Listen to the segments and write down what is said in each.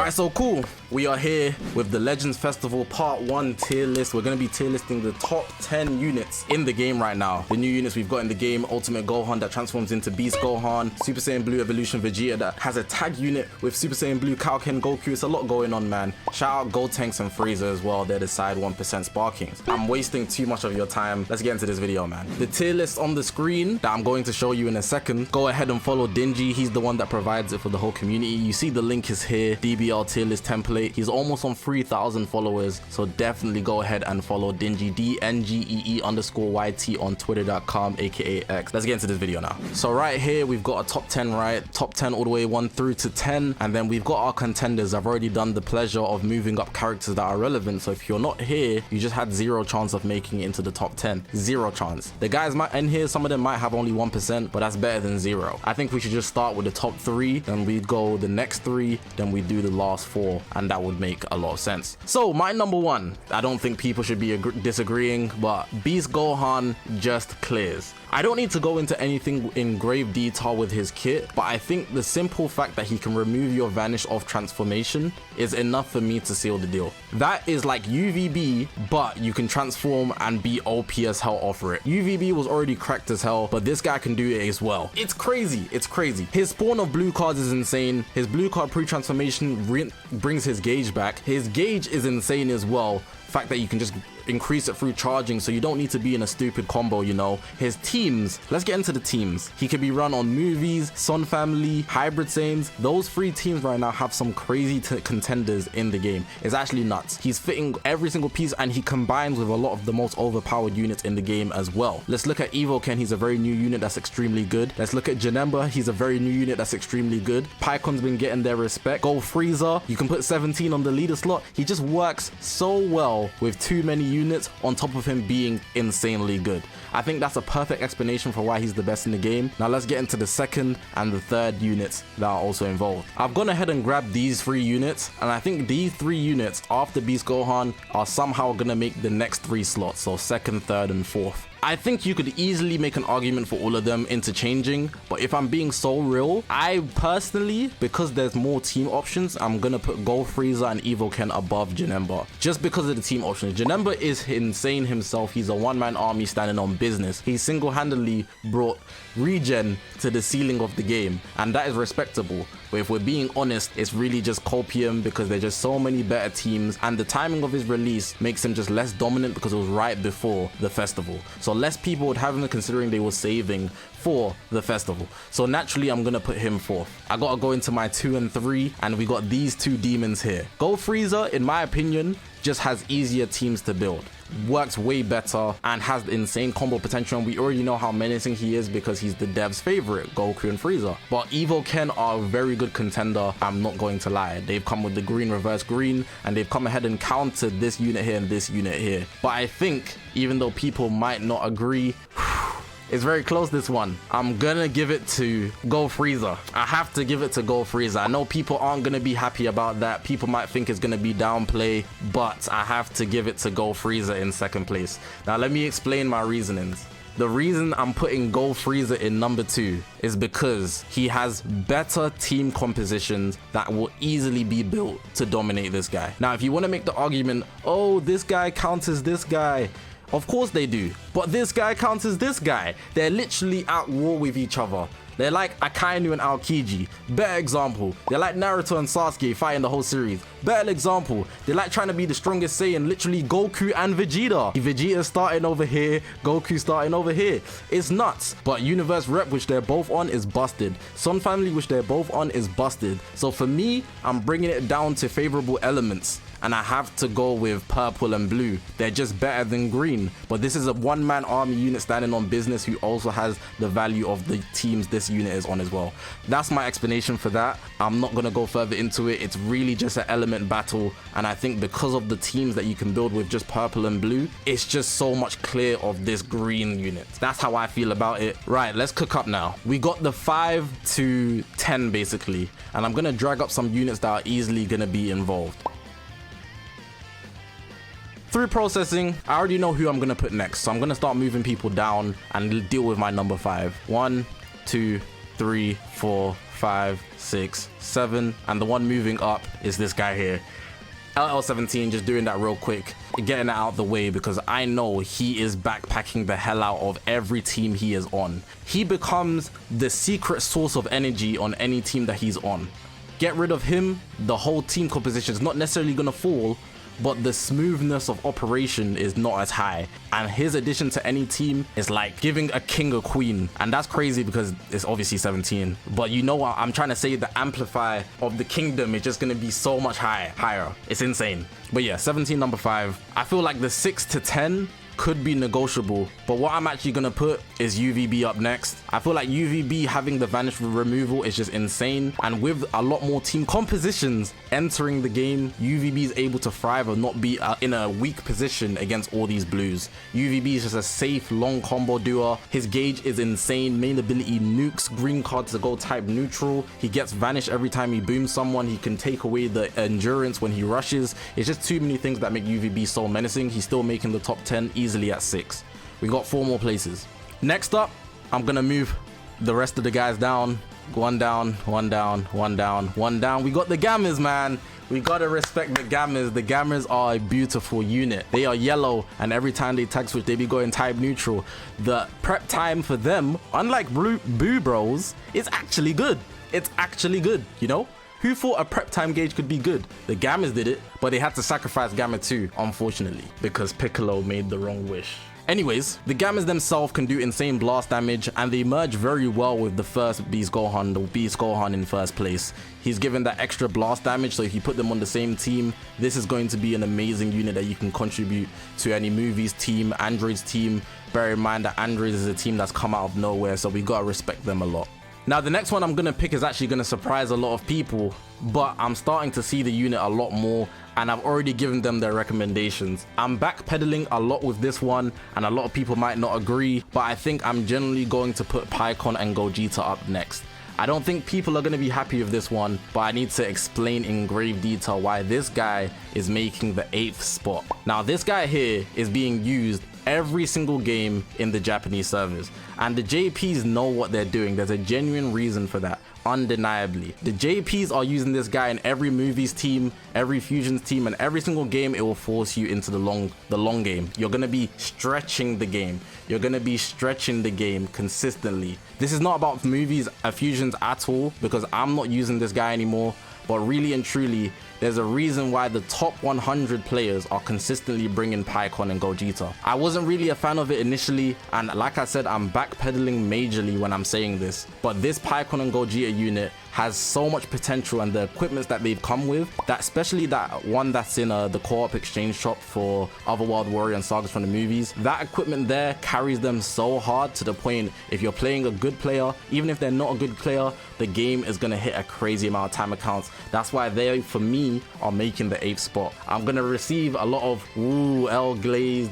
Alright, so cool. We are here with the Legends Festival Part 1 tier list. We're going to be tier listing the top 10 units in the game right now. The new units we've got in the game: Ultimate Gohan that transforms into Beast Gohan, Super Saiyan Blue Evolution Vegeta that has a tag unit with Super Saiyan Blue Kaioken Goku. It's a lot going on, man. Shout out Gotenks and Frieza as well. They're the side 1% Sparkings. I'm wasting too much of your time. Let's get into this video, man. The tier list on the screen that I'm going to show you in a second. Go ahead and follow DNGEE. He's the one that provides it for the whole community. You see the link is here. DBL tier list template. He's almost on 3,000 followers, so definitely go ahead and follow DNGEE, DNGEE_YT on twitter.com aka X. Let's get into this video now. So right here we've got a top 10, right? Top 10 all the way 1 through to 10, and then we've got our contenders. I've already done the pleasure of moving up characters that are relevant, so if you're not here, you just had 0 chance of making it into the top 10. 0 chance. The guys might end here, some of them might have only 1%, but that's better than 0. I think we should just start with the top 3, then we go the next 3, then we do the last 4, and that would make a lot of sense. So my number 1, I don't think people should be disagreeing, but Beast Gohan just clears. I don't need to go into anything in grave detail with his kit, but I think the simple fact that he can remove your vanish off transformation is enough for me to seal the deal. That is like UVB, but you can transform and be OP as hell offer it. UVB was already cracked as hell, but this guy can do it as well. It's crazy. It's crazy. His spawn of blue cards is insane. His blue card pre-transformation brings his gauge back. His gauge is insane as well. Fact that you can just increase it through charging, so you don't need to be in a stupid combo, you know. His teams, let's get into the teams. He can be run on movies, Sun Family, Hybrid Saiyans. Those 3 teams right now have some crazy contenders in the game. It's actually nuts. He's fitting every single piece, and he combines with a lot of the most overpowered units in the game as well. Let's look at Evoken. He's a very new unit that's extremely good. Let's look at Janemba. He's a very new unit that's extremely good. Pycon's been getting their respect. Go Frieza. You can put 17 on the leader slot. He just works so well with too many units on top of him being insanely good. I think that's a perfect explanation for why he's the best in the game. Now let's get into the second and the third units that are also involved. I've gone ahead and grabbed these 3 units, and I think these 3 units after Beast Gohan are somehow gonna make the next 3 slots, so second, third, and fourth. I think you could easily make an argument for all of them interchanging, but if I'm being so real, I personally, because there's more team options, I'm gonna put Go Frieza and Evoken above Janemba, just because of the team options. Janemba is insane himself. He's a one-man army standing on business. He single-handedly brought regen to the ceiling of the game, and that is respectable. But if we're being honest, it's really just copium because there's just so many better teams, and the timing of his release makes him just less dominant because it was right before the festival. So less people would have him considering they were saving for the festival. So naturally, I'm gonna put him 4th. I gotta go into my 2 and 3, and we got these 2 demons here. Go Frieza, in my opinion, just has easier teams to build. Works way better and has insane combo potential, and we already know how menacing he is because he's the dev's favorite, Goku and Frieza. But Evoken are a very good contender, I'm not going to lie. They've come with the green reverse green, and they've come ahead and countered this unit here and this unit here. But I think, even though people might not agree, it's very close, this one. I'm gonna give it to Go Frieza. I have to give it to Go Frieza. I know people aren't gonna be happy about that. People might think it's gonna be downplay, but I have to give it to Go Frieza in 2nd place. Now let me explain my reasonings. The reason I'm putting Go Frieza in number 2 is because he has better team compositions that will easily be built to dominate this guy. Now, if you want to make the argument, oh, this guy counters this guy, of course they do, but this guy counters this guy. They're literally at war with each other. They're like Akainu and Aokiji. Better example, they're like Naruto and Sasuke fighting the whole series. Better example, they're like trying to be the strongest Saiyan, literally Goku and Vegeta. Vegeta starting over here, Goku starting over here. It's nuts. But Universe Rep, which they're both on, is busted. Sun Family, which they're both on, is busted. So for me, I'm bringing it down to favorable elements, and I have to go with purple and blue. They're just better than green. But this is a one-man army unit standing on business who also has the value of the teams this unit is on as well. That's my explanation for that. I'm not gonna go further into it. It's really just an element battle, and I think because of the teams that you can build with just purple and blue, it's just so much clear of this green unit. That's how I feel about it. Right, let's cook up now. We got the 5 to 10 basically, and I'm gonna drag up some units that are easily gonna be involved. Through processing, I already know who I'm gonna put next, so I'm gonna start moving people down and deal with my number 5. 1, 2, 3, 4, 5, 6, 7, and the one moving up is this guy here. LL17, just doing that real quick, getting it out the way because I know he is backpacking the hell out of every team he is on. He becomes the secret source of energy on any team that he's on. Get rid of him, the whole team composition is not necessarily going to fall, but the smoothness of operation is not as high, and his addition to any team is like giving a king a queen, and that's crazy because it's obviously 17, but you know what I'm trying to say, the amplify of the kingdom is just going to be so much higher. It's insane. But yeah, 17 number 5. I feel like the 6 to 10 could be negotiable, but what I'm actually gonna put is UVB up next. I feel like UVB having the vanish removal is just insane, and with a lot more team compositions entering the game, UVB is able to thrive and not be in a weak position against all these blues. UVB is just a safe long combo doer. His gauge is insane. Main ability nukes green cards to go type neutral. He gets vanish every time he booms someone. He can take away the endurance when he rushes. It's just too many things that make UVB so menacing. He's still making the top 10 easily at 6. We got 4 more places. Next up, I'm gonna move the rest of the guys down. One down, one down, one down, one down. We got the Gammas, man. We gotta respect the Gammas. The Gammas are a beautiful unit. They are yellow, and every time they tag switch, they be going type neutral. The prep time for them, unlike Boo Bros, is actually good. It's actually good, you know? Who thought a prep time gauge could be good? The Gammas did it, but they had to sacrifice Gamma 2, unfortunately, because Piccolo made the wrong wish. Anyways, the Gammas themselves can do insane blast damage, and they merge very well with the first Beast Gohan, the Beast Gohan in first place. He's given that extra blast damage, so if you put them on the same team, this is going to be an amazing unit that you can contribute to any Movies team, Androids team. Bear in mind that Androids is a team that's come out of nowhere, so we gotta respect them a lot. Now, the next one I'm going to pick is actually going to surprise a lot of people, but I'm starting to see the unit a lot more, and I've already given them their recommendations. I'm backpedaling a lot with this one, and a lot of people might not agree, but I think I'm generally going to put Pikkon and Gogeta up next. I don't think people are going to be happy with this one, but I need to explain in grave detail why this guy is making the 8th spot. Now, this guy here is being used every single game in the Japanese servers, and the JPs know what they're doing. There's a genuine reason for that, undeniably. The JPs are using this guy in every Movies team, every Fusions team, and every single game it will force you into the long game. You're gonna be stretching the game. You're gonna be stretching the game consistently. This is not about Movies or Fusions at all, because I'm not using this guy anymore, but really and truly, there's a reason why the top 100 players are consistently bringing Pikkon and Gogeta. I wasn't really a fan of it initially, and like I said, I'm backpedaling majorly when I'm saying this, but this Pikkon and Gogeta unit has so much potential, and the equipments that they've come with, that especially that one that's in the co-op exchange shop for Otherworld Warrior and Sagas from the Movies, that equipment there carries them so hard to the point if you're playing a good player, even if they're not a good player, the game is going to hit a crazy amount of time accounts. That's why they, for me, are making the 8th spot. I'm going to receive a lot of ooh, L Glaze,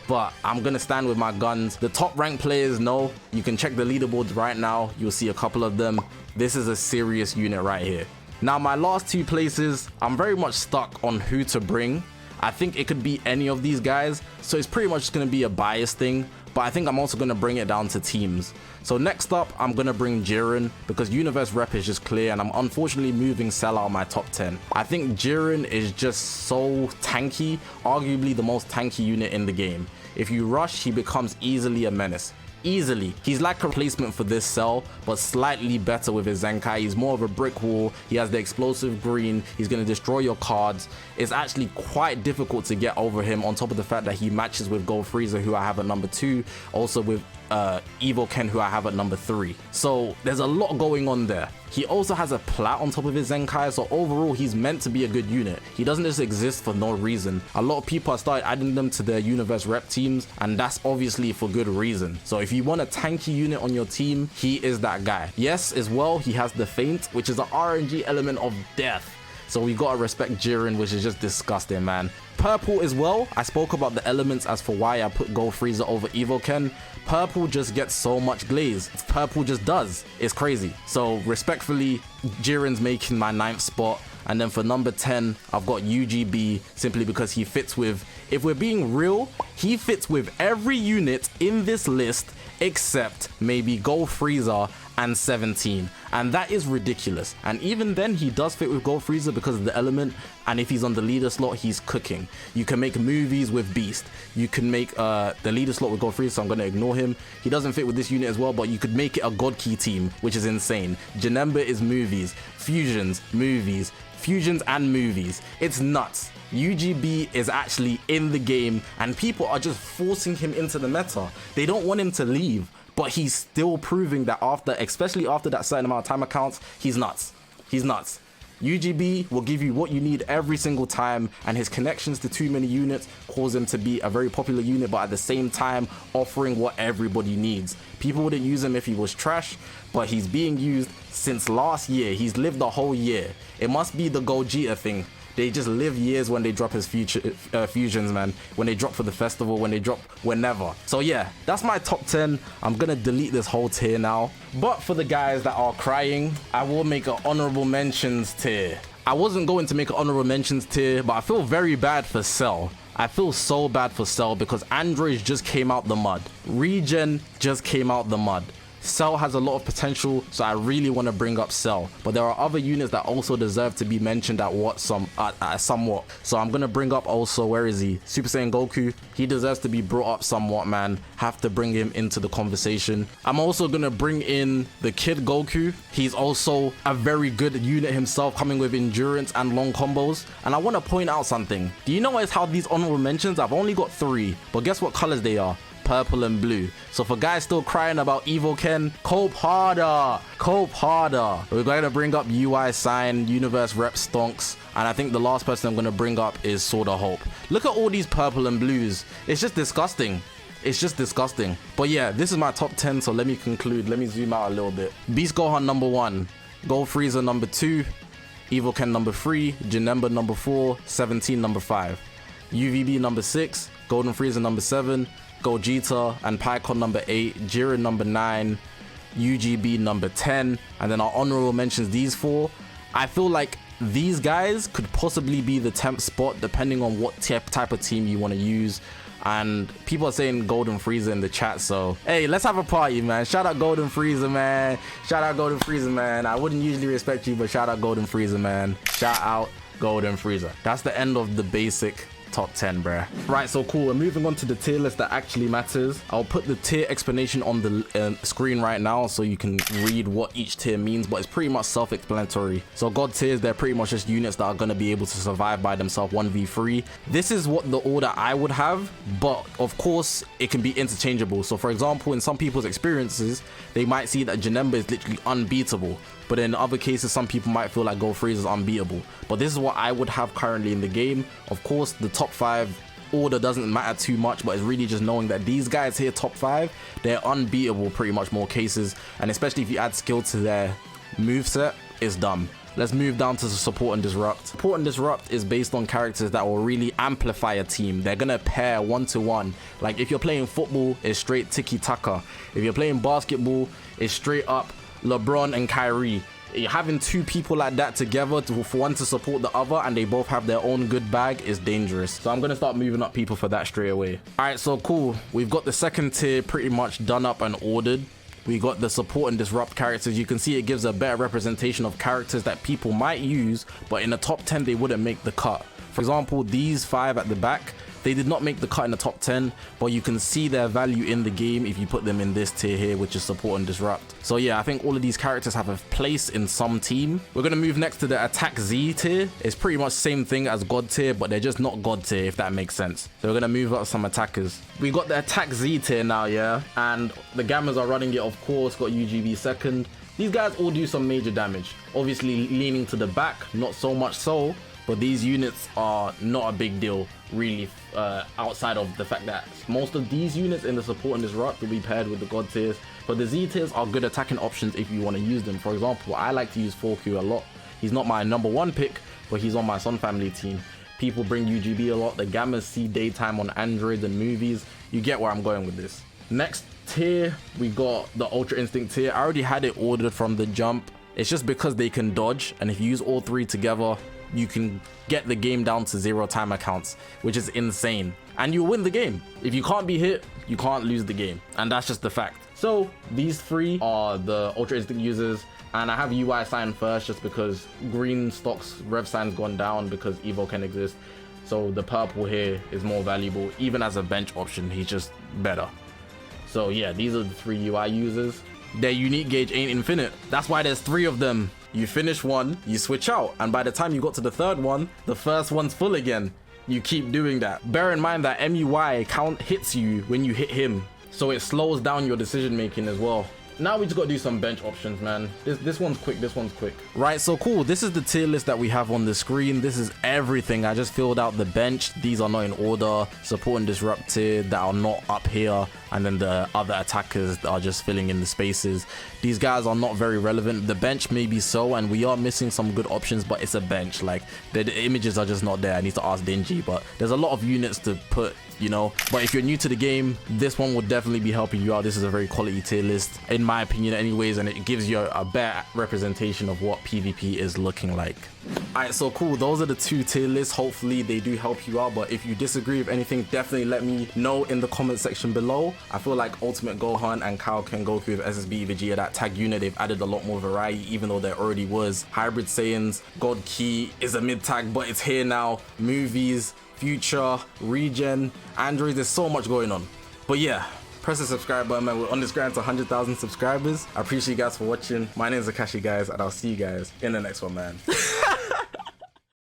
but I'm gonna stand with my guns. The top ranked players know. You can check the leaderboards right now. You'll see a couple of them. This is a serious unit right here. Now, my last 2 places, I'm very much stuck on who to bring. I think it could be any of these guys, so it's pretty much gonna be a bias thing, but I think I'm also gonna bring it down to teams. So next up, I'm gonna bring Jiren, because Universe Rep is just clear, and I'm unfortunately moving Cell out of my top 10. I think Jiren is just so tanky, arguably the most tanky unit in the game. If you rush, he becomes easily a menace. Easily. He's like a replacement for this Cell, but slightly better with his Zenkai. He's more of a brick wall. He has the explosive green. He's going to destroy your cards. It's actually quite difficult to get over him, on top of the fact that he matches with Gold Frieza, who I have at number 2, also with Evo Ken, who I have at number 3. So there's a lot going on there. He also has a plat on top of his Zenkai, so overall he's meant to be a good unit. He doesn't just exist for no reason. A lot of people have started adding them to their Universe Rep teams, and that's obviously for good reason. So if you want a tanky unit on your team, he is that guy. Yes, as well, he has the Feint, which is an RNG element of death. So we gotta respect Jiren, which is just disgusting, man. Purple as well. I spoke about the elements as for why I put Gold Frieza over Evo Ken. Purple just gets so much glaze. Purple just does. It's crazy. So respectfully, Jiren's making my 9th spot. And then for number 10, I've got UGB, simply because he fits with, if we're being real, he fits with every unit in this list except maybe Gold Frieza and 17, and that is ridiculous. And even then, he does fit with Gold Frieza because of the element, and if he's on the leader slot, he's cooking. You can make movies with Beast. You can make the leader slot with Gold Frieza, so I'm going to ignore him. He doesn't fit with this unit as well, but you could make it a God Key team, which is insane. Janemba is movies, fusions, movies, fusions and movies. It's nuts. UGB is actually in the game, and people are just forcing him into the meta. They don't want him to leave, but he's still proving that especially after that certain amount of time accounts, he's nuts. He's nuts. UGB will give you what you need every single time, and his connections to too many units cause him to be a very popular unit, but at the same time offering what everybody needs. People wouldn't use him if he was trash, but he's being used since last year. He's lived the whole year. It must be the Gogeta thing. They just live years when they drop his fusions, man. When they drop for the festival, when they drop whenever. So yeah, that's my top 10. I'm gonna delete this whole tier now. But for the guys that are crying, I will make an honorable mentions tier. I wasn't going to make an honorable mentions tier, but I feel very bad for Cell. I feel so bad for Cell because Androids just came out the mud. Regen just came out the mud. Cell has a lot of potential, so I really want to bring up Cell, but there are other units that also deserve to be mentioned somewhat. So I'm gonna bring up also, where is he? Super Saiyan Goku. He deserves to be brought up somewhat, man. Have to bring him into the conversation. I'm also gonna bring in the Kid Goku. He's also a very good unit himself, coming with endurance and long combos. And I want to point out something. Do you notice how these honorable mentions, I've only got 3, but guess what colors they are? Purple and blue. So for guys still crying about Evo Ken, cope harder, cope harder. We're going to bring up UI Sign, Universe Rep Stonks, and I think the last person I'm going to bring up is Sword of Hope. Look at all these purple and blues. It's just disgusting. It's just disgusting. But yeah, this is my top 10, so let me conclude. Let me zoom out a little bit. Beast Gohan number 1, Gold Frieza number 2, Evo Ken number 3, Janemba number 4, 17 number 5, UVB number 6, Golden Frieza number 7, Gogeta and Pycon number 8, Jiren number 9, UGB number 10, and then our honorable mentions, these 4. I feel like these guys could possibly be the 10th spot depending on what type of team you want to use. And people are saying Golden Frieza in the chat, so hey, let's have a party, man. Shout out Golden Frieza, man. Shout out Golden Frieza, man. I wouldn't usually respect you, but shout out Golden Frieza, man. Shout out Golden Frieza. That's the end of the basic top 10, bruh. Right, so cool. We're moving on to the tier list that actually matters. I'll put the tier explanation on the screen right now so you can read what each tier means, but it's pretty much self-explanatory. So God tiers, they're pretty much just units that are going to be able to survive by themselves 1v3. This is what the order I would have, but of course it can be interchangeable. So for example, in some people's experiences, they might see that Janemba is literally unbeatable, but in other cases, some people might feel like Gold Frieza is unbeatable. But this is what I would have currently in the game. Of course, the top 5 order doesn't matter too much, but it's really just knowing that these guys here, top 5, they're unbeatable pretty much more cases. And especially if you add skill to their moveset, it's dumb. Let's move down to support and disrupt. Support and disrupt is based on characters that will really amplify a team. They're gonna pair 1-to-1. Like if you're playing football, it's straight tiki-taka. If you're playing basketball, it's straight up LeBron and Kyrie. Having 2 people like that together for one to support the other and they both have their own good bag is dangerous. So I'm gonna start moving up people for that straight away. All right, so cool. We've got the second tier pretty much done up and ordered. We got the support and disrupt characters. You can see it gives a better representation of characters that people might use, but in the top 10 they wouldn't make the cut. For example, these 5 at the back, they did not make the cut in the top 10, but you can see their value in the game if you put them in this tier here, which is support and disrupt. So yeah, I think all of these characters have a place in some team. We're gonna move next to the attack Z tier. It's pretty much the same thing as God tier, but they're just not God tier, if that makes sense. So we're gonna move up some attackers. We got the attack Z tier now, yeah, and the Gammas are running it, of course. Got UGB second. These guys all do some major damage. Obviously leaning to the back, not so much so, but these units are not a big deal really, outside of the fact that most of these units in the support and disrupt will be paired with the God tiers. But the Z tiers are good attacking options if you want to use them. For example, I like to use 4Q a lot. He's not my number 1 pick, but he's on my Sun family team. People bring UGB a lot. The Gammas see daytime on Android and movies. You get where I'm going with this. Next tier, we got the Ultra Instinct tier. I already had it ordered from the jump. It's just because they can dodge, and if you use all 3 together, you can get the game down to 0 time accounts, which is insane. And you win the game. If you can't be hit, you can't lose the game. And that's just the fact. So these three are the Ultra Instinct users, and I have UI sign first just because green stocks rev sign's gone down because Evo can exist. So the purple here is more valuable. Even as a bench option, he's just better. So yeah, these are the three UI users. Their unique gauge ain't infinite. That's why there's 3 of them. You finish one, you switch out, and by the time you got to the third one, the first one's full again. You keep doing that. Bear in mind that MUI count hits you when you hit him, so it slows down your decision making as well. Now we just gotta do some bench options, man. This one's quick, this one's quick. Right, so cool. This is the tier list that we have on the screen. This is everything. I just filled out the bench. These are not in order. Support and disrupted that are not up here. And then the other attackers that are just filling in the spaces. These guys are not very relevant. The bench maybe so, and we are missing some good options, but it's a bench. Like, the images are just not there. I need to ask DNGEE, but there's a lot of units to put, you know. But if you're new to the game, this one will definitely be helping you out. This is a very quality tier list, in my opinion anyways, and it gives you a better representation of what PvP is looking like. Alright, so cool. Those are the 2 tier lists. Hopefully they do help you out, but if you disagree with anything, definitely let me know in the comment section below. I feel like Ultimate Gohan and Kaioken Goku with SSB Vegeta, that tag unit, they've added a lot more variety, even though there already was. Hybrid Saiyans, God Ki is a mid tag, but it's here now. Movies, future, regen, androids, there's so much going on. But yeah, press the subscribe button, man. We're on this grind to 100,000 subscribers. I appreciate you guys for watching. My name is Zakashi, guys, and I'll see you guys in the next one, man.